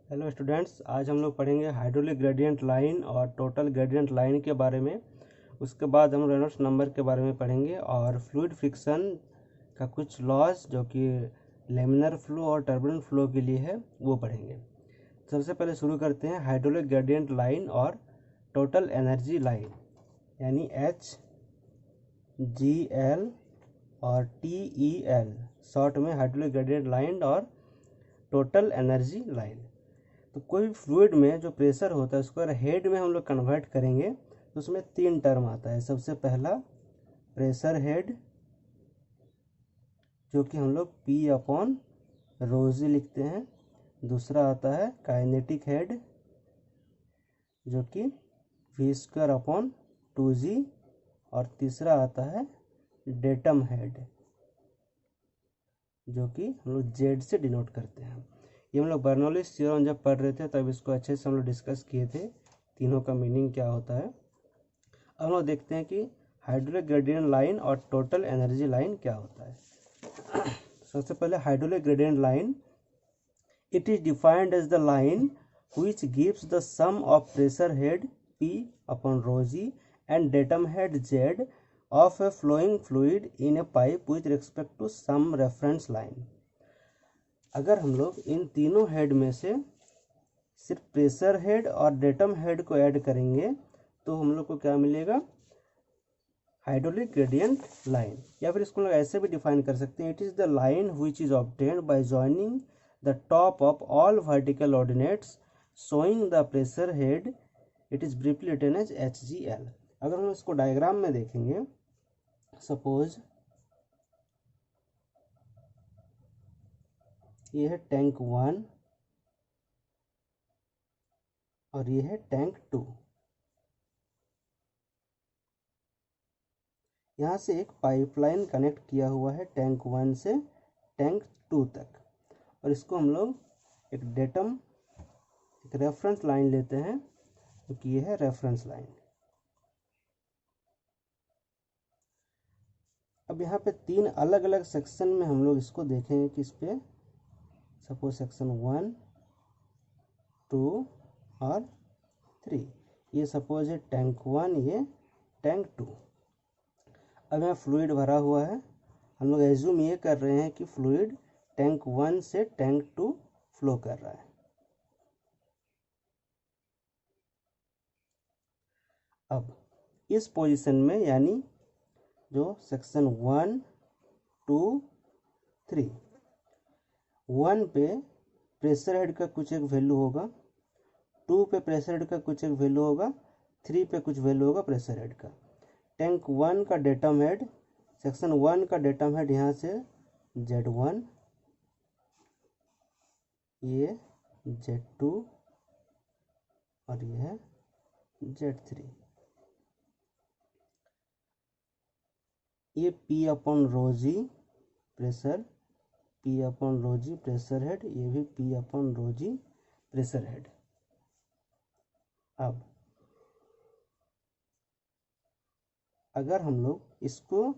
Hello students, आज हम लोग पढ़ेंगे हाइड्रोलिक ग्रेडियंट लाइन और टोटल ग्रेडियंट लाइन के बारे में। उसके बाद हम रेनॉल्ड्स नंबर के बारे में पढ़ेंगे और फ्लूइड फ्रिक्शन का कुछ लॉज जो कि लेमिनर फ्लो और टर्बुलेंट फ्लो के लिए है वो पढ़ेंगे। सबसे पहले शुरू करते हैं हाइड्रोलिक ग्रेडियंट लाइन और टोटल एनर्जी लाइन, यानी HGL और TEL, शॉर्ट में हाइड्रोलिक ग्रेडियंट लाइन और टोटल एनर्जी लाइन। तो कोई भी फ्लूइड में जो प्रेशर होता है उसको अगर हेड में हम लोग कन्वर्ट करेंगे तो उसमें 3 टर्म आता है। सबसे पहला प्रेशर हेड, जो कि हम लोग P/ρg लिखते हैं। दूसरा आता है काइनेटिक हेड, जो कि V²/2g, और तीसरा आता है डेटम हेड, जो कि हम लोग Z से डिनोट करते हैं। ये हम लोग बर्नौलीज थ्योरम जब पढ़ रहे थे तब इसको अच्छे से हम लोग डिस्कस किए थे, तीनों का मीनिंग क्या होता है। अब हम लोग देखते हैं कि हाइड्रोलिक ग्रेडियंट लाइन और टोटल एनर्जी लाइन क्या होता है। सबसे पहले hydraulic gradient line, it is defined as the line which gives the sum of pressure head P/ρg and datum head Z of a flowing fluid in a pipe with respect to some reference line। अगर हम लोग इन तीनों head में से सिर्फ pressure head और datum head को add करेंगे तो हम लोग को क्या मिलेगा, हाइड्रोलिक ग्रेडियंट लाइन। या फिर इसको लोग ऐसे भी डिफाइन कर सकते हैं, it is the line which is obtained by joining the top of all vertical ordinates showing the pressure head, it is briefly written as HGL। अगर हम इसको डायग्राम में देखेंगे, सपोज ये है टैंक 1 और ये है टैंक 2। यहाँ से एक पाइपलाइन कनेक्ट किया हुआ है टैंक 1 से टैंक 2 तक, और इसको हम लोग एक डेटम, एक रेफरेंस लाइन लेते हैं, क्योंकि ये है रेफरेंस लाइन। अब यहाँ पे 3 अलग अलग सेक्शन में हम लोग इसको देखेंगे कि इस पे सपोज सेक्शन 1, 2 और 3, ये सपोज है टैंक 1, ये टैंक 2। अब यहाँ फ्लूइड भरा हुआ है, हम लोग एज्यूम ये कर रहे हैं कि फ्लूइड टैंक 1 से टैंक 2 फ्लो कर रहा है। अब इस पोजीशन में, यानी जो सेक्शन 1, 2, 3, 1 पे प्रेशर हेड का कुछ एक वैल्यू होगा, 2 पे प्रेशर हेड का कुछ एक वैल्यू होगा, 3 पे कुछ वैल्यू होगा प्रेशर हेड का। टैंक 1 का डेटम हेड, सेक्शन 1 का डेटम हेड यहाँ से Z1, ये Z2 और ये है Z3। ये P/ρg pressure, P/ρg pressure head, ये भी P/ρg प्रेशर हेड। अब अगर हम लोग इसको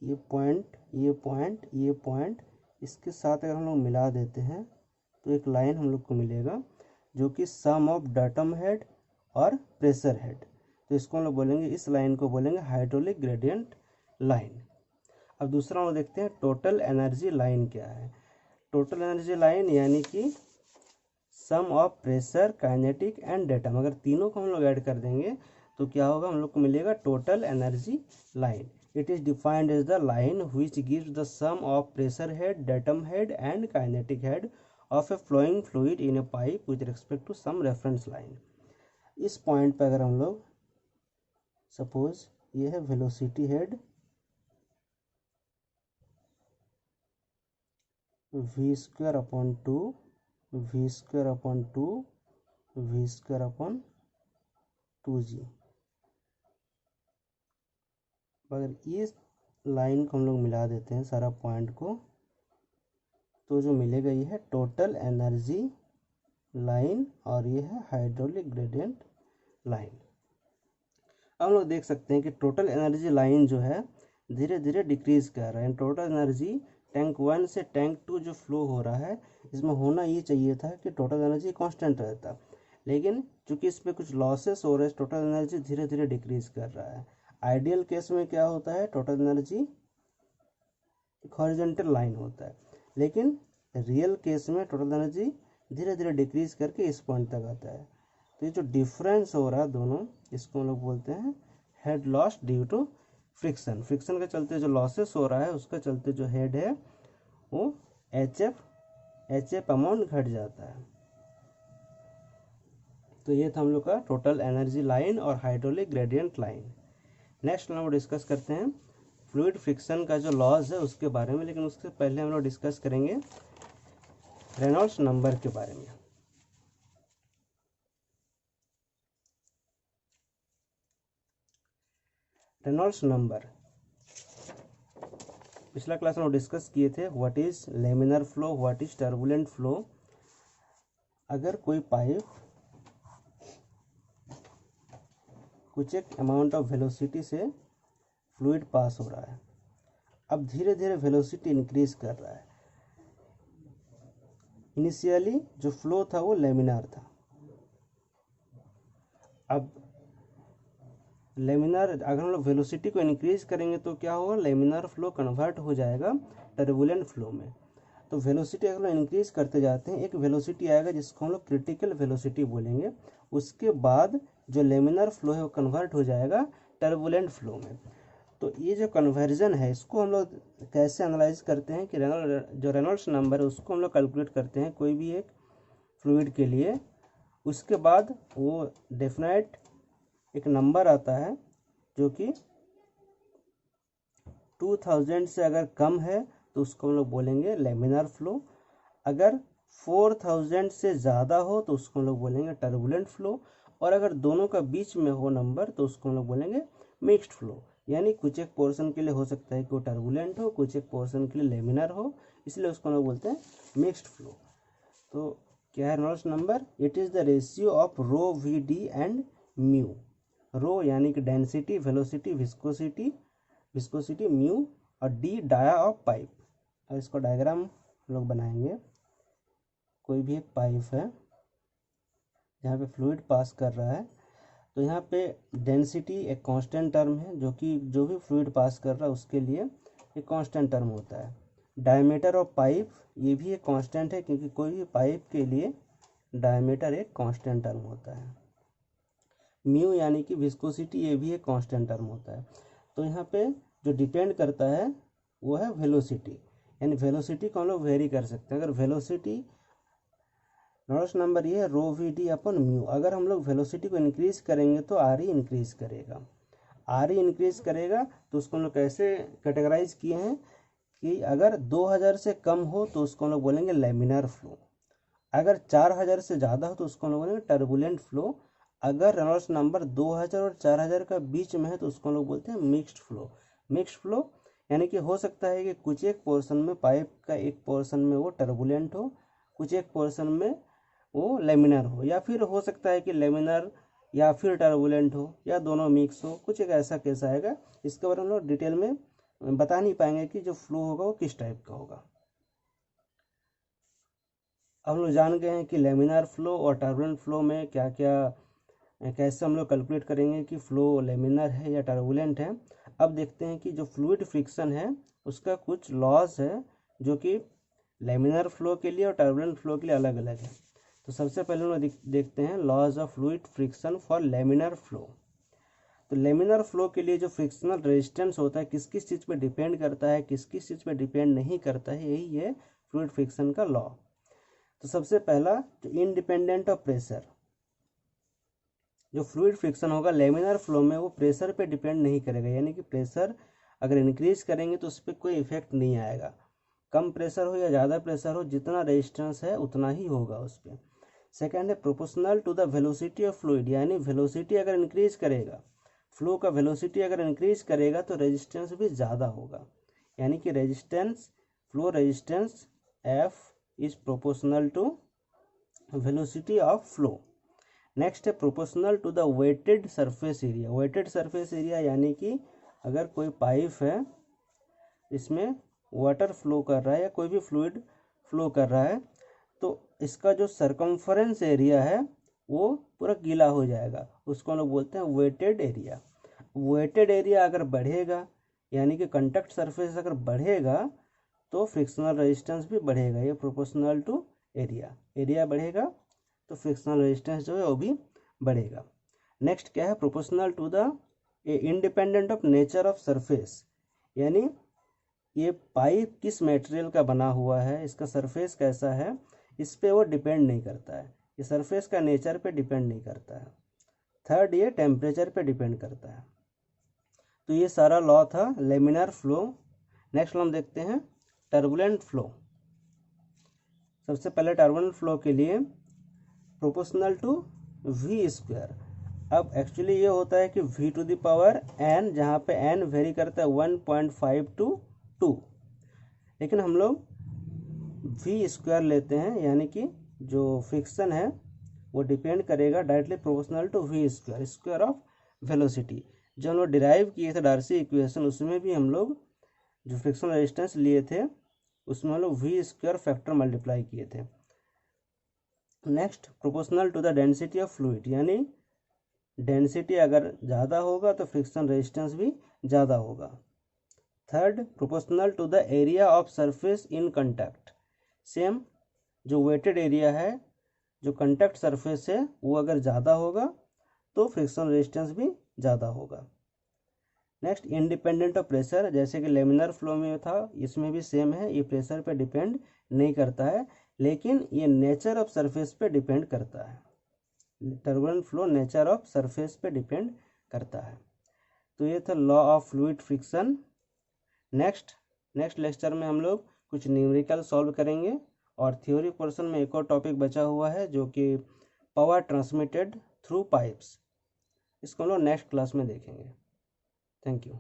ये पॉइंट, ये पॉइंट, ये पॉइंट, इसके साथ अगर हम लोग मिला देते हैं तो एक लाइन हम लोग को मिलेगा जो कि सम ऑफ डेटम हेड और प्रेशर हेड। तो इसको हम लोग बोलेंगे, इस लाइन को बोलेंगे हाइड्रोलिक ग्रेडियंट लाइन। अब दूसरा हम लोग देखते हैं टोटल एनर्जी लाइन क्या है। टोटल एनर्जी लाइन यानी कि sum of pressure, kinetic and datum, अगर तीनों को हम लोग ऐड कर देंगे तो क्या होगा, हम लोग को मिलेगा total energy line. It is defined as the line which gives the sum of pressure head, datum head and kinetic head of a flowing fluid in a pipe with respect to some reference line. इस point पे अगर हम लोग suppose ये है velocity head, V²/2, V²/2, V²/2g। अगर इस line को हम लोग मिला देते हैं सारा पॉइंट को, तो जो मिलेगा ये है टोटल एनर्जी लाइन और ये है हाइड्रोलिक ग्रेडियंट लाइन। अब हम लोग देख सकते हैं कि टोटल एनर्जी लाइन जो है धीरे धीरे डिक्रीज कर रहा है। टोटल एनर्जी टैंक 1 से टैंक 2 जो फ्लो हो रहा है, इसमें होना ये चाहिए था कि टोटल एनर्जी कांस्टेंट रहता, लेकिन चूंकि इस पर कुछ लॉसेस हो रहे हैं, टोटल एनर्जी धीरे धीरे डिक्रीज कर रहा है। आइडियल केस में क्या होता है, टोटल एनर्जी एक हॉरिजॉन्टल लाइन होता है, लेकिन रियल केस में टोटल एनर्जी धीरे धीरे डिक्रीज करके इस पॉइंट तक आता है। तो ये जो डिफरेंस हो रहा है दोनों, इसको हम लोग बोलते हैं head loss due to friction. Friction के चलते जो लॉसेस हो रहा है, उसके चलते जो हेड है वो एच एफ अमाउंट घट जाता है। तो ये था हम लोग का टोटल एनर्जी लाइन और हाइड्रोलिक ग्रेडियंट लाइन। नेक्स्ट हम लोग डिस्कस करते हैं फ्लूइड फ्रिक्शन का जो लॉज है उसके बारे में, लेकिन उससे पहले हम लोग डिस्कस करेंगे रेनॉल्ड्स नंबर के बारे में। रेनॉल्ड्स नंबर पिछला क्लास में डिस्कस किए थे, what is laminar flow, what is turbulent flow. अगर कोई पाइप कुछ एक अमाउंट ऑफ वेलोसिटी से फ्लूइड पास हो रहा है, अब धीरे धीरे वेलोसिटी इंक्रीज कर रहा है। इनिशियली जो फ्लो था वो लेमिनार था, अब लेमिनार अगर हम लोग वेलोसिटी को इंक्रीज करेंगे तो क्या होगा, लेमिनार फ्लो कन्वर्ट हो जाएगा टर्बुलेंट फ्लो में। तो वेलोसिटी अगर हम इंक्रीज करते जाते हैं, एक वेलोसिटी आएगा जिसको हम लोग क्रिटिकल वेलोसिटी बोलेंगे, उसके बाद जो लेमिनार फ्लो है वो कन्वर्ट हो जाएगा टर्बुलेंट फ्लो में। तो ये जो कन्वर्जन है, इसको हम लोग कैसे एनालाइज करते हैं कि जो रेनॉल्ड्स नंबर है उसको हम लोग कैलकुलेट करते हैं कोई भी एक फ्लूइड के लिए। उसके बाद वो डेफिनेट एक नंबर आता है जो कि 2000 से अगर कम है तो उसको हम लोग बोलेंगे लेमिनार फ्लो। अगर 4000 से ज़्यादा हो तो उसको हम लोग बोलेंगे टर्बुलेंट फ्लो। और अगर दोनों का बीच में हो नंबर तो उसको हम लोग बोलेंगे मिक्स्ड फ्लो। यानी कुछ एक पोर्शन के लिए हो सकता है कि वो टर्बुलेंट हो, कुछ एक पोर्शन के लिए लेमिनार हो, इसलिए उसको हम लोग बोलते हैं मिक्स्ड फ्लो। तो क्या है Reynolds number, it is the ratio of rho V D and mu. Rho यानी कि डेंसिटी, वेलोसिटी, विस्कोसिटी म्यू, और डी डाया ऑफ पाइप। अब इसको डायग्राम लोग बनाएंगे। कोई भी एक पाइप है जहाँ पे फ्लूइड पास कर रहा है, तो यहाँ पे डेंसिटी एक कांस्टेंट टर्म है, जो कि जो भी फ्लूइड पास कर रहा है उसके लिए एक कांस्टेंट टर्म होता है। डायमीटर ऑफ पाइप ये भी एक कांस्टेंट है, क्योंकि कोई भी पाइप के लिए डायमीटर एक कांस्टेंट टर्म होता है। म्यू यानी कि विस्कोसिटी, ये भी एक कांस्टेंट टर्म होता है। तो यहाँ पे जो डिपेंड करता है वो है वेलोसिटी, यानी वेलोसिटी को हम लोग वेरी कर सकते हैं। अगर वेलोसिटी, रेनॉल्ड्स नंबर ये है रो वी डी अपन म्यू। अगर हम लोग वेलोसिटी को इंक्रीज करेंगे तो आर ई इंक्रीज करेगा, आर ई इंक्रीज करेगा। तो उसको हम लोग कैसे कैटेगराइज किए हैं कि अगर 2000 से कम हो तो उसको हम लोग बोलेंगे लेमिनार फ्लो, अगर 4000 से ज़्यादा हो तो उसको हम लोग बोलेंगे टर्बुलेंट फ्लो, अगर रेनॉल्ड्स नंबर 2000 और 4000 का बीच में है तो उसको हम लोग बोलते हैं मिक्स्ड फ्लो। मिक्स्ड फ्लो यानी कि हो सकता है कि कुछ एक पोर्शन में, पाइप का एक पोर्शन में वो टर्बुलेंट हो, कुछ एक पोर्शन में वो लेमिनार हो, या फिर हो सकता है कि लेमिनार या फिर टर्बुलेंट हो, या दोनों मिक्स हो। कुछ एक ऐसा केस आएगा, इसके बारे में हम लोग डिटेल में बता नहीं पाएंगे कि जो फ्लो होगा वो किस टाइप का होगा। अब हम लोग जान गए हैं कि लेमिनार फ्लो और टर्बुलेंट फ्लो में क्या क्या, कैसे हम लोग कैलकुलेट करेंगे कि फ्लो लेमिनार है या टर्बुलेंट है। अब देखते हैं कि जो फ्लूइड फ्रिक्शन है उसका कुछ लॉज है जो कि लेमिनार फ्लो के लिए और टर्बुलेंट फ्लो के लिए अलग अलग है। तो सबसे पहले हम लोग देखते हैं laws of fluid friction for laminar flow. तो लेमिनार फ्लो के लिए जो फ्रिक्शनल रेजिस्टेंस होता है किस किस चीज़ पे डिपेंड करता है, किस किस चीज़ पे डिपेंड नहीं करता है, यही है फ्लूइड फ्रिक्शन का लॉ। तो सबसे पहला जो इंडिपेंडेंट ऑफ प्रेशर, जो फ्लूइड फ्रिक्शन होगा लेमिनार फ्लो में वो प्रेशर पे डिपेंड नहीं करेगा, यानी कि प्रेशर अगर इंक्रीज करेंगे तो उस पर कोई इफेक्ट नहीं आएगा। कम प्रेशर हो या ज़्यादा प्रेशर हो, जितना रेजिस्टेंस है उतना ही होगा उस पर। सेकेंड है proportional to the velocity of fluid, यानी वेलोसिटी अगर इंक्रीज करेगा, फ्लो का वेलोसिटी अगर इंक्रीज करेगा तो रेजिस्टेंस भी ज़्यादा होगा, यानी कि resistance, flow resistance F is proportional to velocity of flow. Next है proportional to the wetted surface area. Wetted surface area यानी कि अगर कोई पाइप है, इसमें वाटर फ्लो कर रहा है या कोई भी फ्लूइड फ्लो कर रहा है तो इसका जो सरकमफरेंस एरिया है वो पूरा गीला हो जाएगा, उसको हम लोग बोलते हैं वेटेड एरिया। वेटेड एरिया अगर बढ़ेगा यानी कि कंडक्ट सरफेस अगर बढ़ेगा तो फ्रिक्शनल रेजिस्टेंस भी बढ़ेगा, ये प्रोपोर्शनल टू एरिया। एरिया बढ़ेगा तो फ्रिक्शनल रेजिस्टेंस जो है वो भी बढ़ेगा। नेक्स्ट क्या है, proportional to the independent of nature of surface, यानी ये पाइप किस मटेरियल का बना हुआ है, इसका सरफेस कैसा है, इस पे वो डिपेंड नहीं करता है, ये सरफेस का नेचर पे डिपेंड नहीं करता है। थर्ड, ये टेम्परेचर पे डिपेंड करता है। तो ये सारा लॉ था लेमिनार फ्लो। नेक्स्ट हम देखते हैं टर्बुलेंट फ्लो। सबसे पहले टर्बुलेंट फ्लो के लिए प्रोपोर्शनल टू वी स्क्वायर। अब एक्चुअली ये होता है कि v to the power n, जहाँ पे n वेरी करता है 1.5 to 2, लेकिन हम लोग v स्क्वायर लेते हैं, यानी कि जो फ्रिक्शन है वो डिपेंड करेगा directly proportional to v square, square of velocity. जो हम लोग डिराइव किए थे डार्सी इक्वेशन, उसमें भी हम लोग जो फ्रिक्शन रेजिस्टेंस लिए थे उसमें हम लोग v स्क्वायर फैक्टर मल्टीप्लाई किए थे। Next, proportional to the density of fluid, यानी डेंसिटी अगर ज़्यादा होगा तो फ्रिक्शन रेजिस्टेंस भी ज़्यादा होगा। Third, proportional to the area of surface in contact. Same, जो वेटेड एरिया है, जो कंटैक्ट सरफेस है, वो अगर ज़्यादा होगा तो फ्रिक्शन रेजिस्टेंस भी ज़्यादा होगा। नेक्स्ट, इंडिपेंडेंट ऑफ प्रेशर, जैसे कि लेमिनर फ्लो में था, इसमें भी सेम है, ये प्रेशर पे डिपेंड नहीं करता है, लेकिन ये नेचर ऑफ सरफेस पे डिपेंड करता है। Turbulent flow nature of surface पे डिपेंड करता है। तो ये था law of fluid friction. Next lecture में हम लोग कुछ न्यूमेरिकल सॉल्व करेंगे और थ्योरी पोर्शन में एक और टॉपिक बचा हुआ है जो कि पावर ट्रांसमिटेड थ्रू पाइप्स। इसको हम लोग नेक्स्ट क्लास में देखेंगे। Thank you.